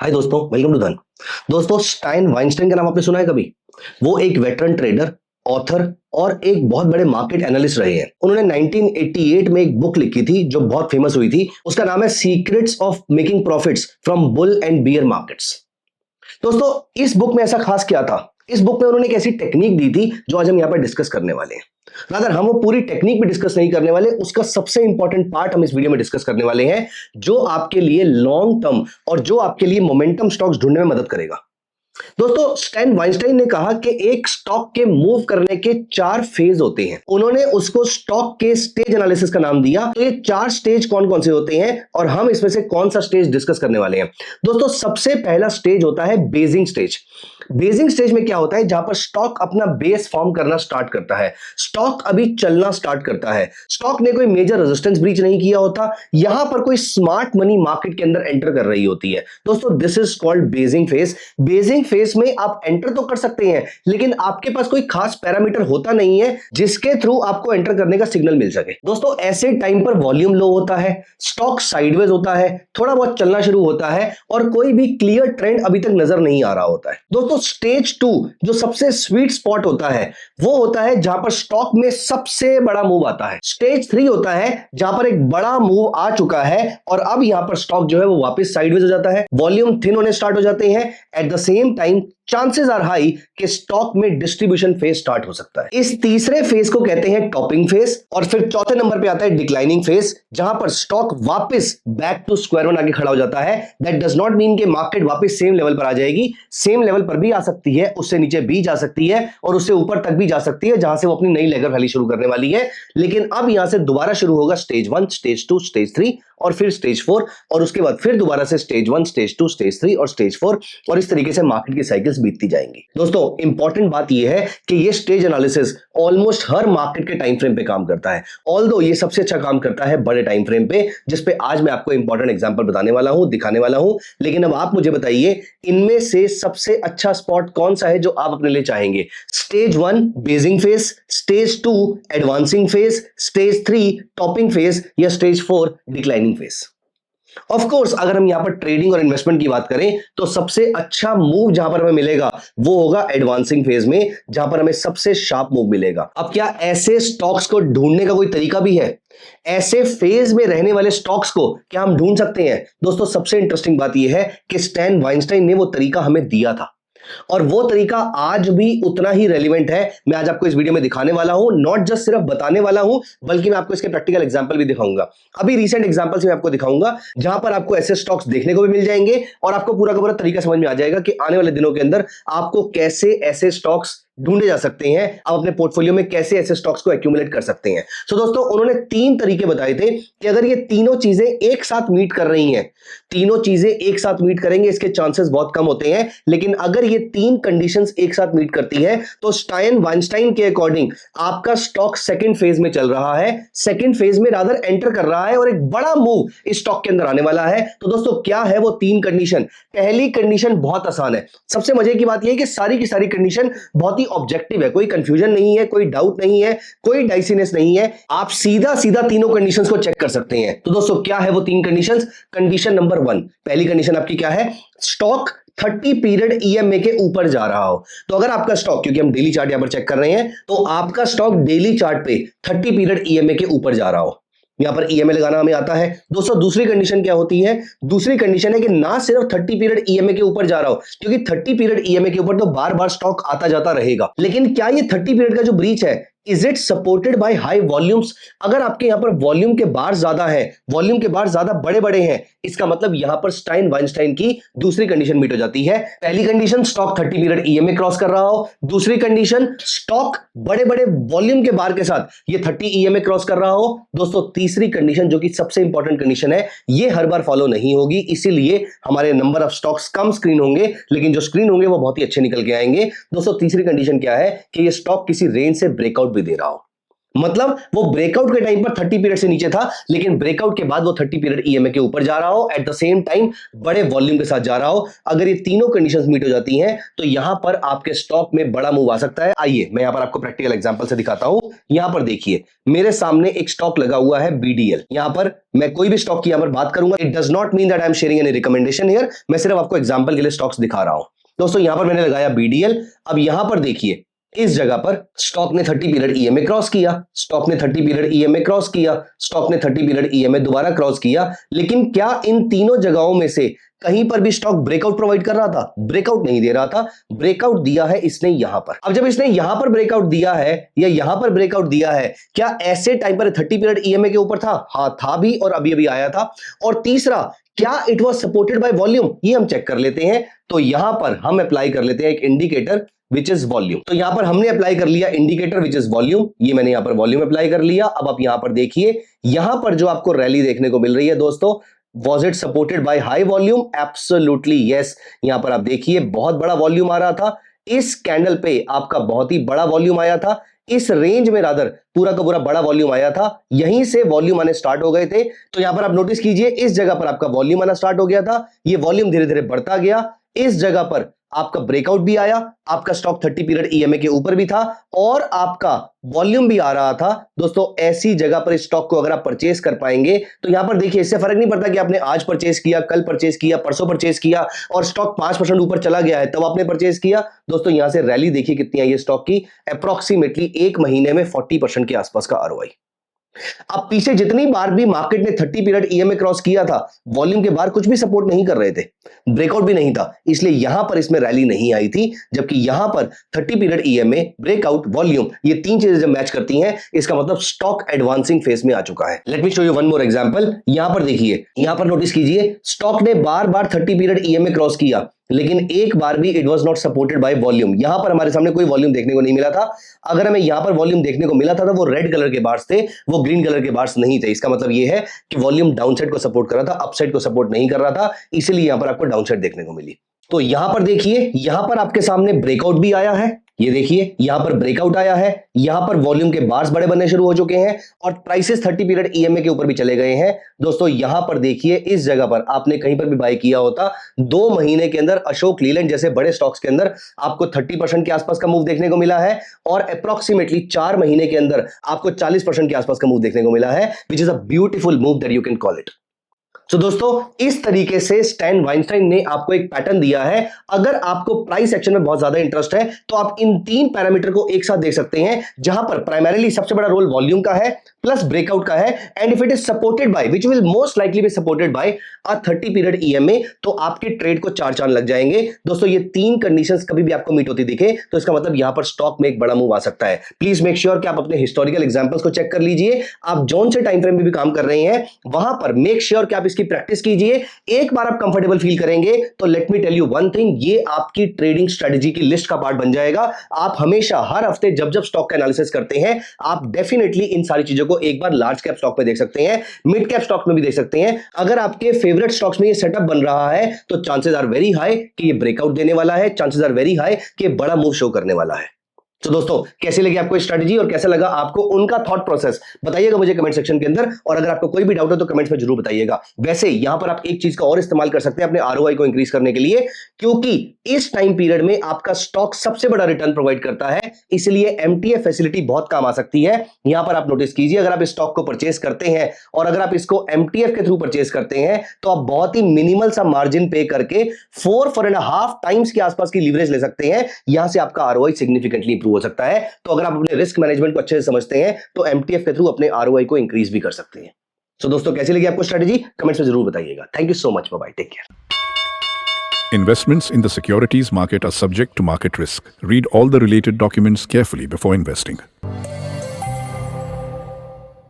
हाय दोस्तों, welcome to धन। दोस्तों, स्टाइन वाइनस्टाइन का नाम आपने सुना है कभी? वो एक वेटरन ट्रेडर, ऑथर और एक बहुत बड़े मार्केट एनालिस्ट रहे हैं। उन्होंने 1988 में एक बुक लिखी थी जो बहुत फेमस हुई थी। उसका नाम है secrets of making profits from bull and bear markets. दोस्तों, इस बुक में ऐसा खास क्या था? इस बुक में उन्होंने एक ऐसी टेक्निक दी थी जो आज हम यहाँ पर डिस्कस करने वाले हैं। रादर हम वो पूरी टेक्निक भी डिस्कस नहीं करने वाले, उसका सबसे इंपॉर्टेंट पार्ट हम इस वीडियो में डिस्कस करने वाले हैं, जो आपके लिए लॉन्ग टर्म और जो आपके लिए मोमेंटम स्टॉक्स ढूंढने में मदद करेगा। दोस्तों, स्टैन वाइनस्टाइन ने कहा कि एक स्टॉक के मूव करने के 4 फेज होते हैं। उन्होंने उसको स्टॉक के स्टेज एनालिसिस का नाम दिया। तो ये 4 स्टेज कौन कौन से होते हैं और हम इसमें से कौन सा स्टेज डिस्कस करने वाले हैं? दोस्तों, सबसे पहला स्टेज होता है बेसिंग स्टेज। बेसिंग स्टेज में क्या होता है? जहां पर स्टॉक अपना बेस फॉर्म करना स्टार्ट करता है, स्टॉक अभी चलना स्टार्ट करता है, स्टॉक ने कोई मेजर रेजिस्टेंस ब्रीच नहीं किया होता, यहां पर कोई स्मार्ट मनी मार्केट के अंदर एंटर कर रही होती है। दोस्तों, this is called basin phase. Basin phase में आप एंटर तो कर सकते हैं, लेकिन आपके पास कोई खास पैरामीटर होता नहीं है जिसके थ्रू आपको एंटर करने का सिग्नल मिल सके। दोस्तों, ऐसे टाइम पर वॉल्यूम लो होता है, स्टॉक साइडवेज होता है, थोड़ा बहुत चलना शुरू होता है और कोई भी क्लियर ट्रेंड अभी तक नजर नहीं आ रहा होता है। दोस्तों, स्टेज 2 जो सबसे स्वीट स्पॉट होता है वो होता है जहां पर स्टॉक में सबसे बड़ा मूव आता है। स्टेज 3 होता है जहां पर एक बड़ा मूव आ चुका है और अब यहां पर स्टॉक जो है वो वापस साइडवेज हो जाता है, वॉल्यूम थिन होने स्टार्ट हो जाते हैं। At the same time chances are high कि स्टॉक में डिस्ट्रीब्यूशन फेज स्टार्ट हो सकता है। इस तीसरे फेज को कहते हैं टॉपिंग फेज। और फिर चौथे नंबर पे आता है डिक्लाइनिंग फेज, जहां पर स्टॉक वापस बैक टू स्क्वायर वन आके खड़ा हो जाता है। दैट डज नॉट मीन कि मार्केट वापस सेम लेवल पर आ जाएगी, सेम लेवल पर भी आ सकती है, उससे नीचे भी जा सकती है और उससे ऊपर तक भी जा सकती है, जहां से वो अपनी नई लेगर रैली शुरू करने वाली है। लेकिन अब यहां से दोबारा शुरू होगा स्टेज 1, स्टेज 2, स्टेज 3 और फिर स्टेज 4 और उसके बाद फिर दोबारा से स्टेज 1, स्टेज 2, स्टेज 3 और स्टेज 4 और इस तरीके से मार्केट की साइकिल्स बीतती जाएंगी। दोस्तों, इंपॉर्टेंट बात यह है कि ये स्टेज एनालिसिस ऑलमोस्ट हर मार्केट के टाइम फ्रेम पे काम करता है। ऑल्दो ये सबसे अच्छा काम करता है बड़े टाइम फ्रेम पे, जिस पे आज मैं आपको इंपॉर्टेंट एग्जांपल बताने वाला हूं, दिखाने वाला हूं। लेकिन अब आप मुझे बताइए, इनमें से सबसे अच्छा स्पॉट कौन सा है जो आप अपने लिए चाहेंगे? Stage 1 basing phase, stage 2 advancing phase, stage 3 topping phase या stage 4 declining phase? Of course, अगर हम यहां पर ट्रेडिंग और इन्वेस्टमेंट की बात करें तो सबसे अच्छा मूव जहां पर हमें मिलेगा वो होगा एडवांसिंग फेज में, जहां पर हमें सबसे शार्प मूव मिलेगा। अब क्या ऐसे स्टॉक्स को ढूंढने का कोई तरीका भी है? ऐसे फेज में रहने वाले स्टॉक्स को क्या हम ढूंढ सकते हैं? दोस्तों, सबसे इंटरेस्टिंग बात यह है कि स्टैन वाइनस्टाइन ने वो तरीका हमें दिया था और वो तरीका आज भी उतना ही रेलिवेंट है। मैं आज आपको इस वीडियो में दिखाने वाला हूं, नॉट जस्ट सिर्फ बताने वाला हूं, बल्कि मैं आपको इसके प्रैक्टिकल एग्जांपल भी दिखाऊंगा। अभी रीसेंट एग्जांपल्स में आपको दिखाऊंगा जहां पर आपको ऐसे स्टॉक्स देखने को भी मिल जाएंगे और आपको पूरा का पूरा तरीका समझ में आ जाएगा कि आने वाले दिनों के अंदर आपको कैसे ऐसे स्टॉक्स ढूंढे जा सकते हैं, आप अपने पोर्टफोलियो में कैसे ऐसे स्टॉक्स को एक्यूमुलेट कर सकते हैं। सो दोस्तों, उन्होंने 3 तरीके बताए थे कि अगर ये तीनों चीजें एक साथ मीट कर रही हैं, तीनों चीजें एक साथ मीट करेंगे, इसके चांसेस बहुत कम होते हैं। लेकिन अगर ये 3 कंडीशंस एक साथ मीट करती है तो स्टाइन वाइनस्टाइन के अकॉर्डिंग आपका स्टॉक सेकंड फेज में चल रहा है, सेकंड फेज में रादर एंटर कर रहा है और एक बड़ा मूव इस स्टॉक के अंदर आने वाला है। तो दोस्तों, क्या है वो 3 कंडीशन? पहली कंडीशन बहुत आसान है। सबसे मजे की बात यह है कि सारी की सारी कंडीशन बहुत ही ऑब्जेक्टिव है, कोई कंफ्यूजन नहीं है, कोई डाउट नहीं है, कोई डाइसीनेस नहीं है। आप सीधा सीधा तीनों कंडीशंस को चेक कर सकते हैं। तो दोस्तों, क्या है वो 3 कंडीशंस? कंडीशन नंबर 1, पहली कंडीशन आपकी क्या है? स्टॉक 30 पीरियड ईएमए के ऊपर जा रहा हो। तो अगर आपका स्टॉक, क्योंकि हम डेली चार्ट यहां पर चेक कर रहे हैं, तो आपका स्टॉक डेली चार्ट पे 30 पीरियड ईएमए के ऊपर जा रहा हो, यहां पर ईएमए लगाना हमें आता है। दोस्तों, दूसरी कंडीशन क्या होती है? दूसरी कंडीशन है कि ना सिर्फ 30 पीरियड ईएमए के ऊपर जा रहा हो, क्योंकि 30 पीरियड ईएमए के ऊपर तो बार बार स्टॉक आता जाता रहेगा, लेकिन क्या ये 30 पीरियड का जो ब्रीच है, is it supported by high volumes? अगर आपके यहां पर वॉल्यूम के बार ज्यादा है, वॉल्यूम के बार ज्यादा बड़े बड़े हैं, इसका मतलब यहां पर स्टाइन वाइनस्टाइन की दूसरी कंडीशन मीट हो जाती है। पहली condition, stock 30 period EMA cross कर रहा हो। दूसरी कंडीशन, स्टॉक बड़े बड़े वॉल्यूम के बार के साथ ये 30 ईएमए क्रॉस कर रहा हो। दोस्तों, तीसरी कंडीशन जो कि सबसे इंपॉर्टेंट कंडीशन है, ये हर बार फॉलो नहीं होगी, इसीलिए हमारे number of stocks come screen होंगे, लेकिन जो स्क्रीन होंगे वो बहुत ही अच्छे निकल के आएंगे। दोस्तों, तीसरी कंडीशन क्या है? कि ये स्टॉक किसी रेंज से ब्रेकआउट भी दे रहा हो। मतलब वो ब्रेकआउट के टाइम पर 30 पीरियड से नीचे था, लेकिन ब्रेकआउट के बाद वो 30 पीरियड ईएमए के ऊपर जा रहा हो, एट द सेम टाइम बड़े वॉल्यूम के साथ जा रहा हो। अगर ये तीनों कंडीशंस मीट हो जाती हैं तो यहां पर आपके स्टॉक में बड़ा मूव आ सकता है। आइए मैं यहां पर आपको प्रैक्टिकल एग्जांपल से दिखाता हूं। यहां पर देखिए मेरे सामने एक स्टॉक लगा हुआ है बीडीएल। यहां पर मैं कोई भी स्टॉक की यहां पर बात करूंगा, it does not mean that I am sharing any recommendation here, मैं सिर्फ आपको एग्जांपल के लिए स्टॉक्स दिखा रहा हूं। दोस्तों यहां पर मैंने लगाया बीडीएल। अब यहां पर देखिए इस जगह पर स्टॉक ने 30 पीरियड ईएमए क्रॉस किया, स्टॉक ने 30 पीरियड ईएमए क्रॉस किया, स्टॉक ने 30 पीरियड ईएमए दोबारा क्रॉस किया। लेकिन क्या इन तीनों जगहों में से कहीं पर भी स्टॉक ब्रेकआउट प्रोवाइड कर रहा था? ब्रेकआउट नहीं दे रहा था। ब्रेकआउट दिया है इसने यहां पर। अब जब इसने यहां पर ब्रेकआउट दिया है या यहां पर ब्रेकआउट दिया है, क्या ऐसे टाइम पर 30 पीरियड ईएमए के ऊपर था? हां था भी, और अभी अभी आया था। और तीसरा, क्या it was supported by volume? ये हम चेक कर लेते हैं। तो यहां पर हम अप्लाई कर लेते हैं एक इंडिकेटर विच इज वॉल्यूम। तो यहां पर हमने अप्लाई कर लिया इंडिकेटर विच इज वॉल्यूम। ये मैंने यहां पर वॉल्यूम अप्लाई कर लिया। अब आप यहां पर देखिए, यहां पर जो आपको रैली देखने को मिल रही है दोस्तों, Was it supported by high volume? Absolutely yes। यहां पर आप देखिए बहुत बड़ा वॉल्यूम आ रहा था। इस कैंडल पे आपका बहुत ही बड़ा वॉल्यूम आया था। इस रेंज में रादर पूरा का पूरा बड़ा वॉल्यूम आया था। यहीं से वॉल्यूम आने स्टार्ट हो गए थे। तो यहां पर आप नोटिस कीजिए, इस जगह पर आपका वॉल्यूम आना स्टार्ट हो गया था। ये वॉल्यूम धीरे धीरे बढ़ता गया। इस जगह पर आपका ब्रेकआउट भी आया, आपका स्टॉक 30 पीरियड ईएमए के ऊपर भी था और आपका वॉल्यूम भी आ रहा था। दोस्तों ऐसी जगह पर इस स्टॉक को अगर आप परचेस कर पाएंगे तो यहां पर देखिए, इससे फर्क नहीं पड़ता कि आपने आज परचेस किया, कल परचेस किया, परसों परचेस किया और स्टॉक 5% ऊपर चला गया है तब आपने परचेस किया। दोस्तों यहां से रैली देखिए कितनी आई है स्टॉक की, अप्रोक्सीमेटली 1 महीने में 40% के आसपास का आरओआई। अब पीछे जितनी बार भी मार्केट ने 30 पीरियड ईएमए क्रॉस किया था, वॉल्यूम के बाहर कुछ भी सपोर्ट नहीं कर रहे थे, ब्रेकआउट भी नहीं था, इसलिए यहां पर इसमें रैली नहीं आई थी। जबकि यहां पर 30 पीरियड ईएमए, ब्रेकआउट, वॉल्यूम, ये तीन चीजें जब मैच करती हैं, इसका मतलब स्टॉक एडवांसिंग फेज में आ चुका है। Let me show you one more example. यहां पर देखिए, यहां पर नोटिस कीजिए, स्टॉक ने बार बार 30 पीरियड ईएमए क्रॉस किया, लेकिन एक बार भी it was not supported by volume. यहां पर हमारे सामने कोई वॉल्यूम देखने को नहीं मिला था। अगर हमें यहां पर वॉल्यूम देखने को मिला था तो वो रेड कलर के बार्स थे, वो ग्रीन कलर के बार्स नहीं थे। इसका मतलब ये है कि वॉल्यूम डाउनसाइड को सपोर्ट कर रहा था, अपसाइड को सपोर्ट नहीं कर रहा था, इसलिए यहां पर आपको डाउनसाइड देखने को मिली। तो यहां पर देखिए, यहां पर आपके सामने ब्रेकआउट भी आया है, ये देखिए यहां पर ब्रेकआउट आया है, यहां पर वॉल्यूम के बार्स बड़े बनने शुरू हो चुके हैं और प्राइसेस 30 पीरियड ईएमए के ऊपर भी चले गए हैं। दोस्तों यहां पर देखिए, इस जगह पर आपने कहीं पर भी बाय किया होता, 2 महीने के अंदर अशोक लीलैंड जैसे बड़े स्टॉक्स के अंदर आपको 30% के आसपास का मूव देखने को मिला है और अप्रोक्सीमेटली 4 महीने के अंदर आपको 40% के आसपास का मूव देखने को मिला है, which is a beautiful move that you can call it. तो दोस्तों इस तरीके से स्टैन वाइनस्टाइन ने आपको एक पैटर्न दिया है। अगर आपको प्राइस एक्शन में बहुत ज्यादा इंटरेस्ट है तो आप इन 3 पैरामीटर को एक साथ देख सकते हैं, जहां पर प्राइमरीली सबसे बड़ा रोल वॉल्यूम का है, प्लस ब्रेकआउट का है, and if it is supported by, which will most likely be supported by a 30 period EMA, तो आपके ट्रेड को 4 चांद लग जाएंगे। दोस्तों ये 3 कंडीशंस कभी भी आपको मीट होती दिखे तो इसका मतलब यहां पर स्टॉक में एक बड़ा मूव आ सकता है। प्लीज मेक श्योर कि आप अपने हिस्टोरिकल एग्जांपल्स को चेक कर लीजिए। आप जोन से टाइम फ्रेम में भी काम कर रहे हैं, वहां पर मेक श्योर कि आप इसकी प्रैक्टिस कीजिए। एक बार आप कंफर्टेबल फील करेंगे तो let me tell you one thing, ये आपकी ट्रेडिंग स्ट्रेटजी की लिस्ट का पार्ट बन जाएगा। आप हमेशा हर हफ्ते जब जब स्टॉक का एनालिसिस करते हैं, आप डेफिनेटली इन सारी चीजों को एक बार लार्ज कैप स्टॉक में देख सकते हैं, मिड कैप स्टॉक में भी देख सकते हैं। अगर आपके फेवरेट स्टॉक्स में ये सेटअप बन रहा है तो चांसेस आर वेरी हाई कि ये ब्रेकआउट देने वाला है, चांसेस आर वेरी हाई कि बड़ा मूव शो करने वाला है। तो दोस्तों कैसी लगी आपको स्ट्रेटजी और कैसा लगा आपको उनका थॉट प्रोसेस, बताइएगा मुझे कमेंट सेक्शन के अंदर। और अगर आपको कोई भी डाउट है तो कमेंट्स में जरूर बताइएगा। वैसे यहां पर आप एक चीज का और इस्तेमाल कर सकते हैं अपने आरओआई को इंक्रीज करने के लिए, क्योंकि इस टाइम पीरियड में आपका स्टॉक सबसे बड़ा रिटर्न प्रोवाइड करता है, इसलिए एमटीएफ फैसिलिटी बहुत काम आ सकती है। यहां पर आप नोटिस कीजिए, अगर आप इस स्टॉक को परचेस करते हैं और अगर आप इसको एमटीएफ के थ्रू परचेस करते हैं तो आप बहुत ही मिनिमल सा मार्जिन पे करके 4.5 टाइम्स के आसपास की लीवरेज ले सकते हैं। यहां से आपका आरओआई सिग्निफिकेंटली इंप्रूव हो सकता है। तो अगर आप अपने रिस्क मैनेजमेंट को अच्छे से समझते हैं तो एमटीएफ के थ्रू अपने आरओआई को इंक्रीज भी कर सकते हैं। तो दोस्तों कैसी लगी आपको स्ट्रेटजी, कमेंट्स में जरूर बताइएगा। Thank you so much, bye bye, take care. Investments in the securities market are subject to market risk. Read all the related documents carefully before investing.